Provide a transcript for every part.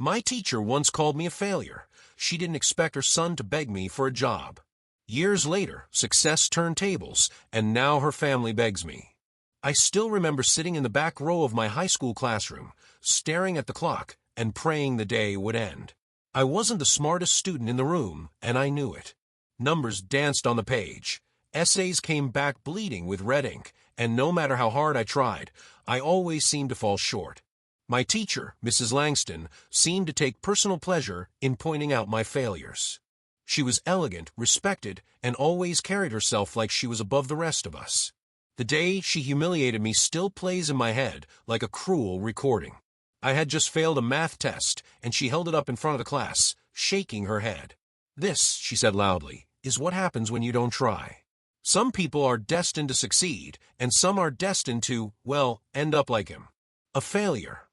My teacher once called me a failure. She didn't expect her son to beg me for a job. Years later, success turned tables, and now her family begs me. I still remember sitting in the back row of my high school classroom, staring at the clock and praying the day would end. I wasn't the smartest student in the room, and I knew it. Numbers danced on the page. Essays came back bleeding with red ink, and no matter how hard I tried, I always seemed to fall short. My teacher, Mrs. Langston, seemed to take personal pleasure in pointing out my failures. She was elegant, respected, and always carried herself like she was above the rest of us. The day she humiliated me still plays in my head like a cruel recording. I had just failed a math test, and she held it up in front of the class, shaking her head. "This," she said loudly, "is what happens when you don't try. Some people are destined to succeed, and some are destined to, well, end up like him. A failure."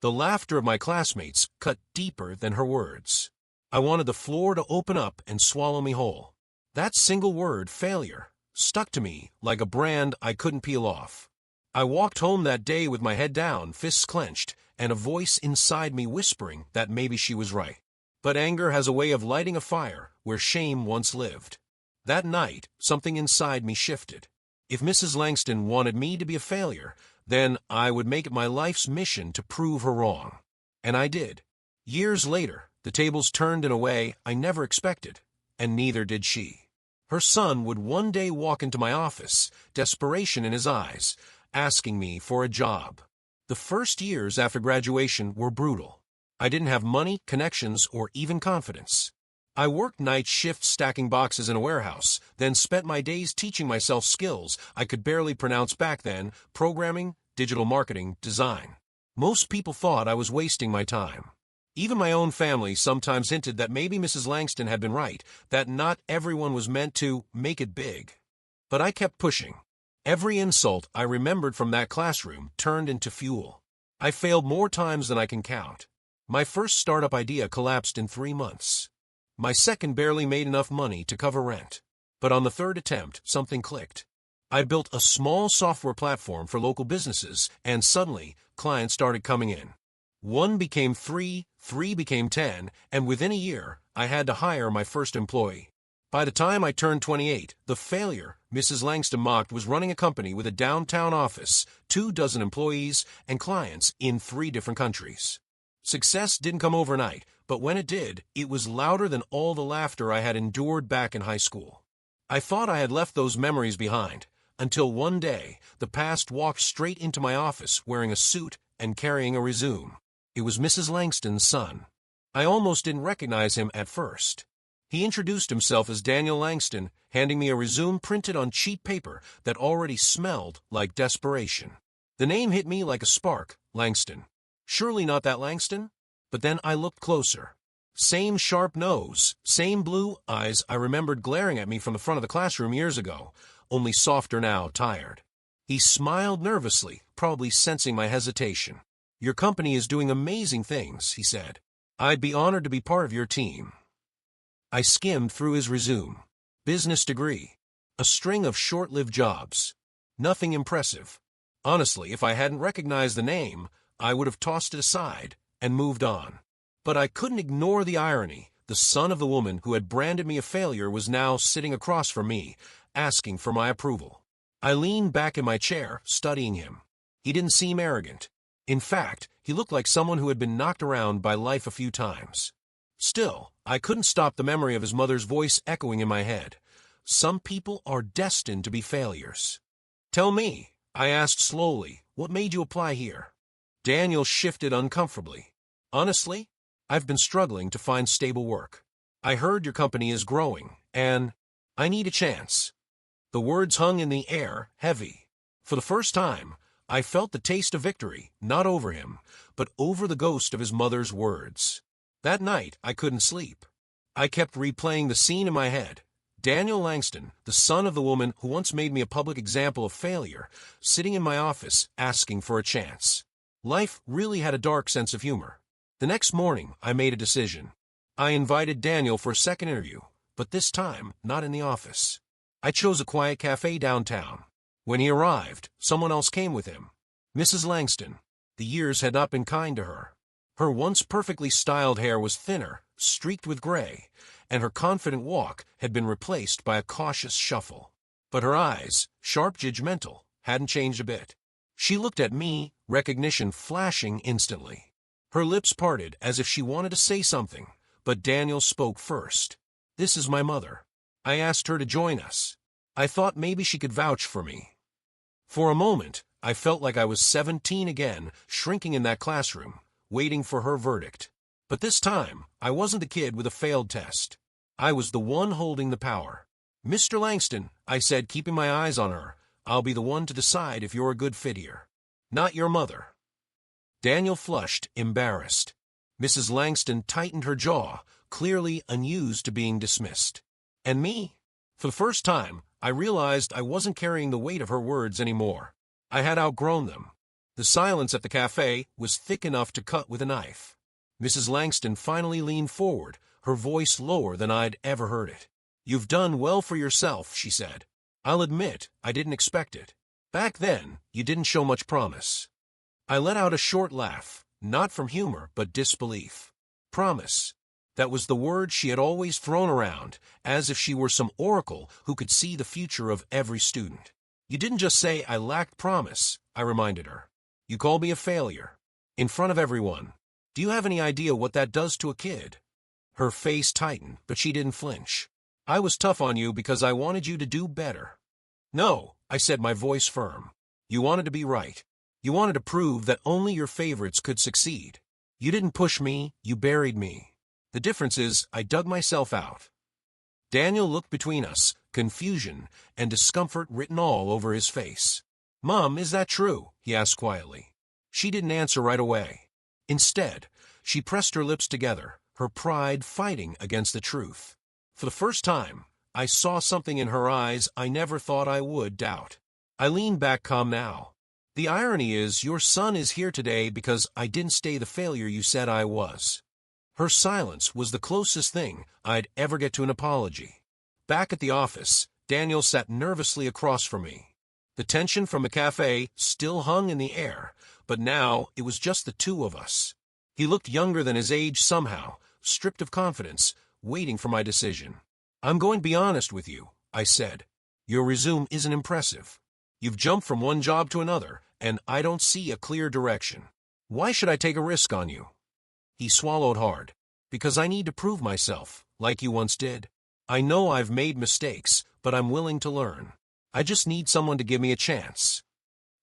The laughter of my classmates cut deeper than her words. I wanted the floor to open up and swallow me whole. That single word, failure, stuck to me like a brand I couldn't peel off. I walked home that day with my head down, fists clenched, and a voice inside me whispering that maybe she was right. But anger has a way of lighting a fire where shame once lived. That night, something inside me shifted. If Mrs. Langston wanted me to be a failure, then I would make it my life's mission to prove her wrong. And I did. Years later, the tables turned in a way I never expected, and neither did she. Her son would one day walk into my office, desperation in his eyes, asking me for a job. The first years after graduation were brutal. I didn't have money, connections, or even confidence. I worked night shifts stacking boxes in a warehouse, then spent my days teaching myself skills I could barely pronounce back then: programming, digital marketing, design. Most people thought I was wasting my time. Even my own family sometimes hinted that maybe Mrs. Langston had been right, that not everyone was meant to make it big. But I kept pushing. Every insult I remembered from that classroom turned into fuel. I failed more times than I can count. My first startup idea collapsed in 3 months. My second barely made enough money to cover rent. But on the third attempt, something clicked. I built a small software platform for local businesses, and suddenly, clients started coming in. 1 became 3, 3 became 10, and within a year, I had to hire my first employee. By the time I turned 28, the failure Mrs. Langston mocked was running a company with a downtown office, 24 employees, and clients in 3 different countries. Success didn't come overnight, but when it did, it was louder than all the laughter I had endured back in high school. I thought I had left those memories behind, until one day, the past walked straight into my office wearing a suit and carrying a resume. It was Mrs. Langston's son. I almost didn't recognize him at first. He introduced himself as Daniel Langston, handing me a resume printed on cheap paper that already smelled like desperation. The name hit me like a spark, Langston. Surely not that Langston? But then I looked closer. Same sharp nose, same blue eyes I remembered glaring at me from the front of the classroom years ago, only softer now, tired. He smiled nervously, probably sensing my hesitation. "Your company is doing amazing things," he said. "I'd be honored to be part of your team." I skimmed through his resume. Business degree. A string of short-lived jobs. Nothing impressive. Honestly, if I hadn't recognized the name, I would have tossed it aside and moved on. But I couldn't ignore the irony. The son of the woman who had branded me a failure was now sitting across from me, asking for my approval. I leaned back in my chair, studying him. He didn't seem arrogant. In fact, he looked like someone who had been knocked around by life a few times. Still, I couldn't stop the memory of his mother's voice echoing in my head. Some people are destined to be failures. "Tell me," I asked slowly, "what made you apply here?" Daniel shifted uncomfortably. "Honestly, I've been struggling to find stable work. I heard your company is growing, and I need a chance." The words hung in the air, heavy. For the first time, I felt the taste of victory, not over him, but over the ghost of his mother's words. That night, I couldn't sleep. I kept replaying the scene in my head. Daniel Langston, the son of the woman who once made me a public example of failure, sitting in my office asking for a chance. Life really had a dark sense of humor. The next morning, I made a decision. I invited Daniel for a second interview, but this time, not in the office. I chose a quiet cafe downtown. When he arrived, someone else came with him. Mrs. Langston. The years had not been kind to her. Her once perfectly styled hair was thinner, streaked with gray, and her confident walk had been replaced by a cautious shuffle. But her eyes, sharp judgmental, hadn't changed a bit. She looked at me, recognition flashing instantly. Her lips parted as if she wanted to say something, but Daniel spoke first. "This is my mother. I asked her to join us. I thought maybe she could vouch for me." For a moment, I felt like I was 17 again, shrinking in that classroom, waiting for her verdict. But this time, I wasn't the kid with a failed test. I was the one holding the power. "Mr. Langston," I said, keeping my eyes on her, "I'll be the one to decide if you're a good fit here. Not your mother." Daniel flushed, embarrassed. Mrs. Langston tightened her jaw, clearly unused to being dismissed. And me? For the first time, I realized I wasn't carrying the weight of her words anymore. I had outgrown them. The silence at the cafe was thick enough to cut with a knife. Mrs. Langston finally leaned forward, her voice lower than I'd ever heard it. "You've done well for yourself," she said. "I'll admit, I didn't expect it. Back then, you didn't show much promise." I let out a short laugh, not from humor, but disbelief. Promise. That was the word she had always thrown around, as if she were some oracle who could see the future of every student. "You didn't just say I lacked promise," I reminded her. "You called me a failure. In front of everyone. Do you have any idea what that does to a kid?" Her face tightened, but she didn't flinch. "I was tough on you because I wanted you to do better." "No," I said, my voice firm. "You wanted to be right. You wanted to prove that only your favorites could succeed. You didn't push me, you buried me. The difference is I dug myself out." Daniel looked between us, confusion and discomfort written all over his face. "Mom, is that true?" he asked quietly. She didn't answer right away. Instead, she pressed her lips together, her pride fighting against the truth. For the first time, I saw something in her eyes I never thought I would doubt. I leaned back calm now. "The irony is your son is here today because I didn't stay the failure you said I was." Her silence was the closest thing I'd ever get to an apology. Back at the office, Daniel sat nervously across from me. The tension from the cafe still hung in the air, but now it was just the two of us. He looked younger than his age somehow, stripped of confidence, waiting for my decision. "I'm going to be honest with you," I said. "Your resume isn't impressive. You've jumped from one job to another, and I don't see a clear direction. Why should I take a risk on you?" He swallowed hard. "Because I need to prove myself, like you once did. I know I've made mistakes, but I'm willing to learn. I just need someone to give me a chance."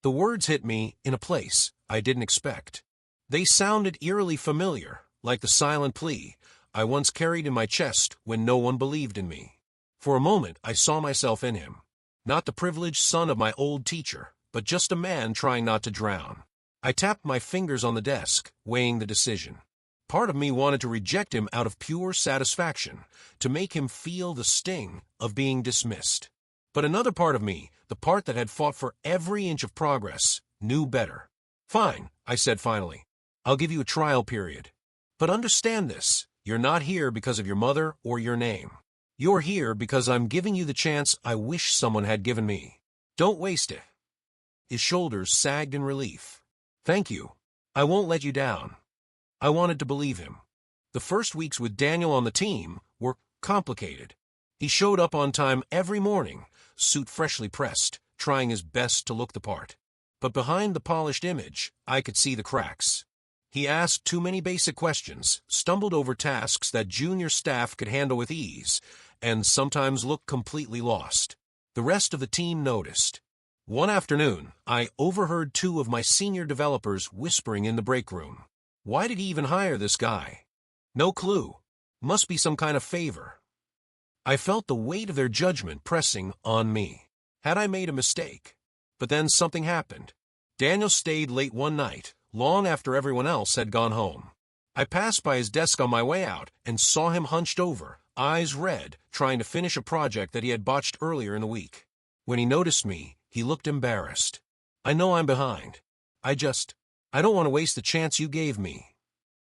The words hit me in a place I didn't expect. They sounded eerily familiar, like the silent plea I once carried in my chest when no one believed in me. For a moment, I saw myself in him. Not the privileged son of my old teacher, but just a man trying not to drown. I tapped my fingers on the desk, weighing the decision. Part of me wanted to reject him out of pure satisfaction, to make him feel the sting of being dismissed. But another part of me, the part that had fought for every inch of progress, knew better. "Fine," I said finally. "I'll give you a trial period. But understand this, you're not here because of your mother or your name. You're here because I'm giving you the chance I wish someone had given me. Don't waste it." His shoulders sagged in relief. "Thank you. I won't let you down." I wanted to believe him. The first weeks with Daniel on the team were complicated. He showed up on time every morning, suit freshly pressed, trying his best to look the part. But behind the polished image, I could see the cracks. He asked too many basic questions, stumbled over tasks that junior staff could handle with ease, and sometimes looked completely lost. The rest of the team noticed. One afternoon, I overheard two of my senior developers whispering in the break room. Why did he even hire this guy? No clue. Must be some kind of favor. I felt the weight of their judgment pressing on me. Had I made a mistake? But then something happened. Daniel stayed late one night, long after everyone else had gone home. I passed by his desk on my way out and saw him hunched over, eyes red, trying to finish a project that he had botched earlier in the week. When he noticed me, he looked embarrassed. "I know I'm behind. I don't want to waste the chance you gave me."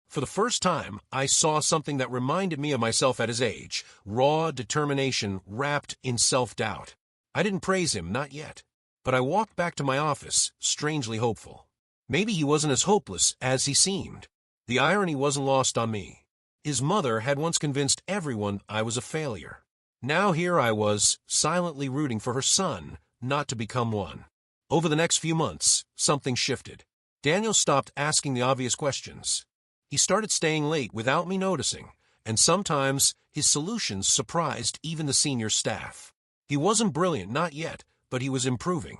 For the first time, I saw something that reminded me of myself at his age, raw determination wrapped in self-doubt. I didn't praise him, not yet. But I walked back to my office, strangely hopeful. Maybe he wasn't as hopeless as he seemed. The irony wasn't lost on me. His mother had once convinced everyone I was a failure. Now here I was, silently rooting for her son not to become one. Over the next few months, something shifted. Daniel stopped asking the obvious questions. He started staying late without me noticing, and sometimes his solutions surprised even the senior staff. He wasn't brilliant, not yet, but he was improving.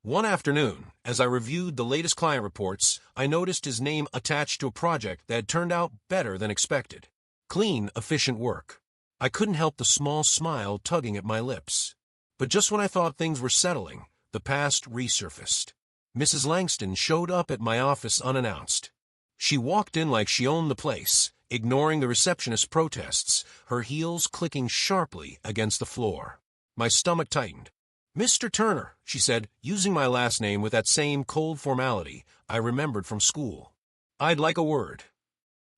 One afternoon, as I reviewed the latest client reports, I noticed his name attached to a project that had turned out better than expected. Clean, efficient work. I couldn't help the small smile tugging at my lips. But just when I thought things were settling, the past resurfaced. Mrs. Langston showed up at my office unannounced. She walked in like she owned the place, ignoring the receptionist's protests, her heels clicking sharply against the floor. My stomach tightened. "Mr. Turner," she said, using my last name with that same cold formality I remembered from school. "I'd like a word."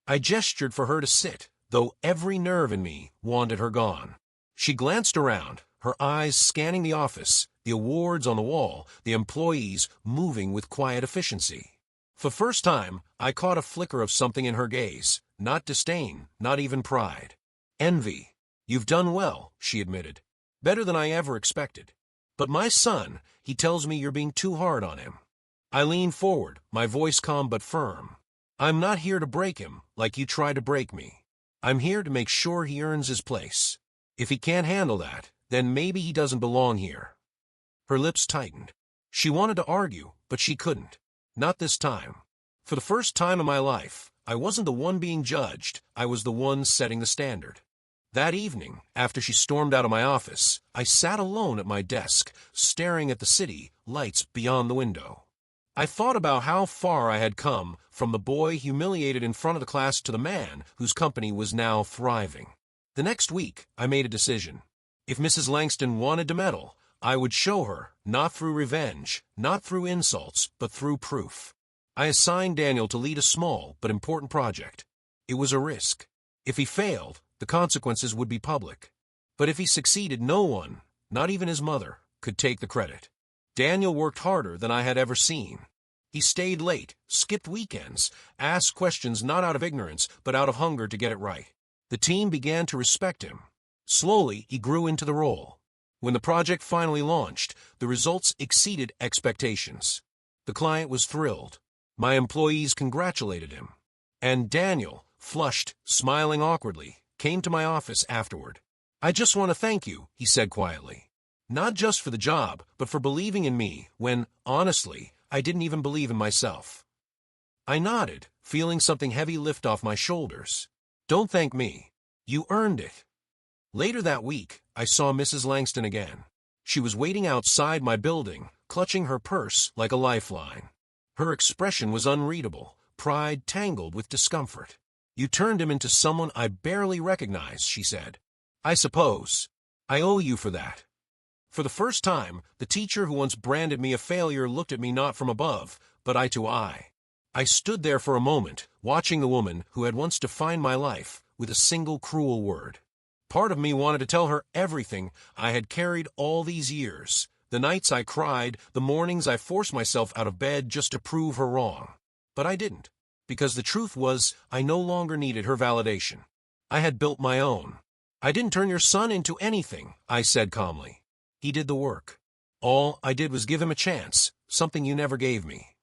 I gestured for her to sit, though every nerve in me wanted her gone. She glanced around, her eyes scanning the office, the awards on the wall, the employees moving with quiet efficiency. For the first time, I caught a flicker of something in her gaze, not disdain, not even pride. Envy. "You've done well," she admitted. "Better than I ever expected. But my son, he tells me you're being too hard on him." I leaned forward, my voice calm but firm. "I'm not here to break him, like you tried to break me. I'm here to make sure he earns his place. If he can't handle that, then maybe he doesn't belong here." Her lips tightened. She wanted to argue, but she couldn't. Not this time. For the first time in my life, I wasn't the one being judged, I was the one setting the standard. That evening, after she stormed out of my office, I sat alone at my desk, staring at the city lights beyond the window. I thought about how far I had come, from the boy humiliated in front of the class to the man whose company was now thriving. The next week, I made a decision. If Mrs. Langston wanted to meddle, I would show her, not through revenge, not through insults, but through proof. I assigned Daniel to lead a small but important project. It was a risk. If he failed, the consequences would be public. But if he succeeded, no one, not even his mother, could take the credit. Daniel worked harder than I had ever seen. He stayed late, skipped weekends, asked questions not out of ignorance, but out of hunger to get it right. The team began to respect him. Slowly, he grew into the role. When the project finally launched, the results exceeded expectations. The client was thrilled. My employees congratulated him. And Daniel, flushed, smiling awkwardly, came to my office afterward. "I just want to thank you," he said quietly. "Not just for the job, but for believing in me when, honestly, I didn't even believe in myself." I nodded, feeling something heavy lift off my shoulders. "Don't thank me. You earned it." Later that week, I saw Mrs. Langston again. She was waiting outside my building, clutching her purse like a lifeline. Her expression was unreadable, pride tangled with discomfort. "You turned him into someone I barely recognized," she said. "I suppose I owe you for that." For the first time, the teacher who once branded me a failure looked at me not from above, but eye to eye. I stood there for a moment, watching the woman who had once defined my life with a single cruel word. Part of me wanted to tell her everything I had carried all these years, the nights I cried, the mornings I forced myself out of bed just to prove her wrong. But I didn't, because the truth was I no longer needed her validation. I had built my own. "I didn't turn your son into anything," I said calmly. "He did the work. All I did was give him a chance, something you never gave me."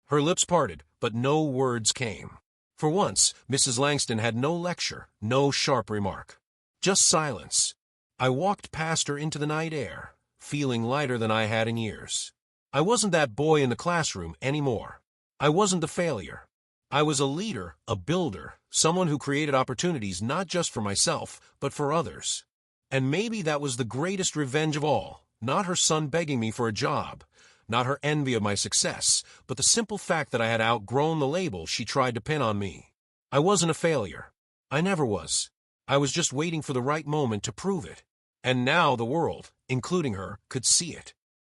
Her lips parted, but no words came. For once, Mrs. Langston had no lecture, no sharp remark. Just silence. I walked past her into the night air, feeling lighter than I had in years. I wasn't that boy in the classroom anymore. I wasn't the failure. I was a leader, a builder, someone who created opportunities not just for myself, but for others. And maybe that was the greatest revenge of all, not her son begging me for a job, not her envy of my success, but the simple fact that I had outgrown the label she tried to pin on me. I wasn't a failure. I never was. I was just waiting for the right moment to prove it. And now the world, including her, could see it.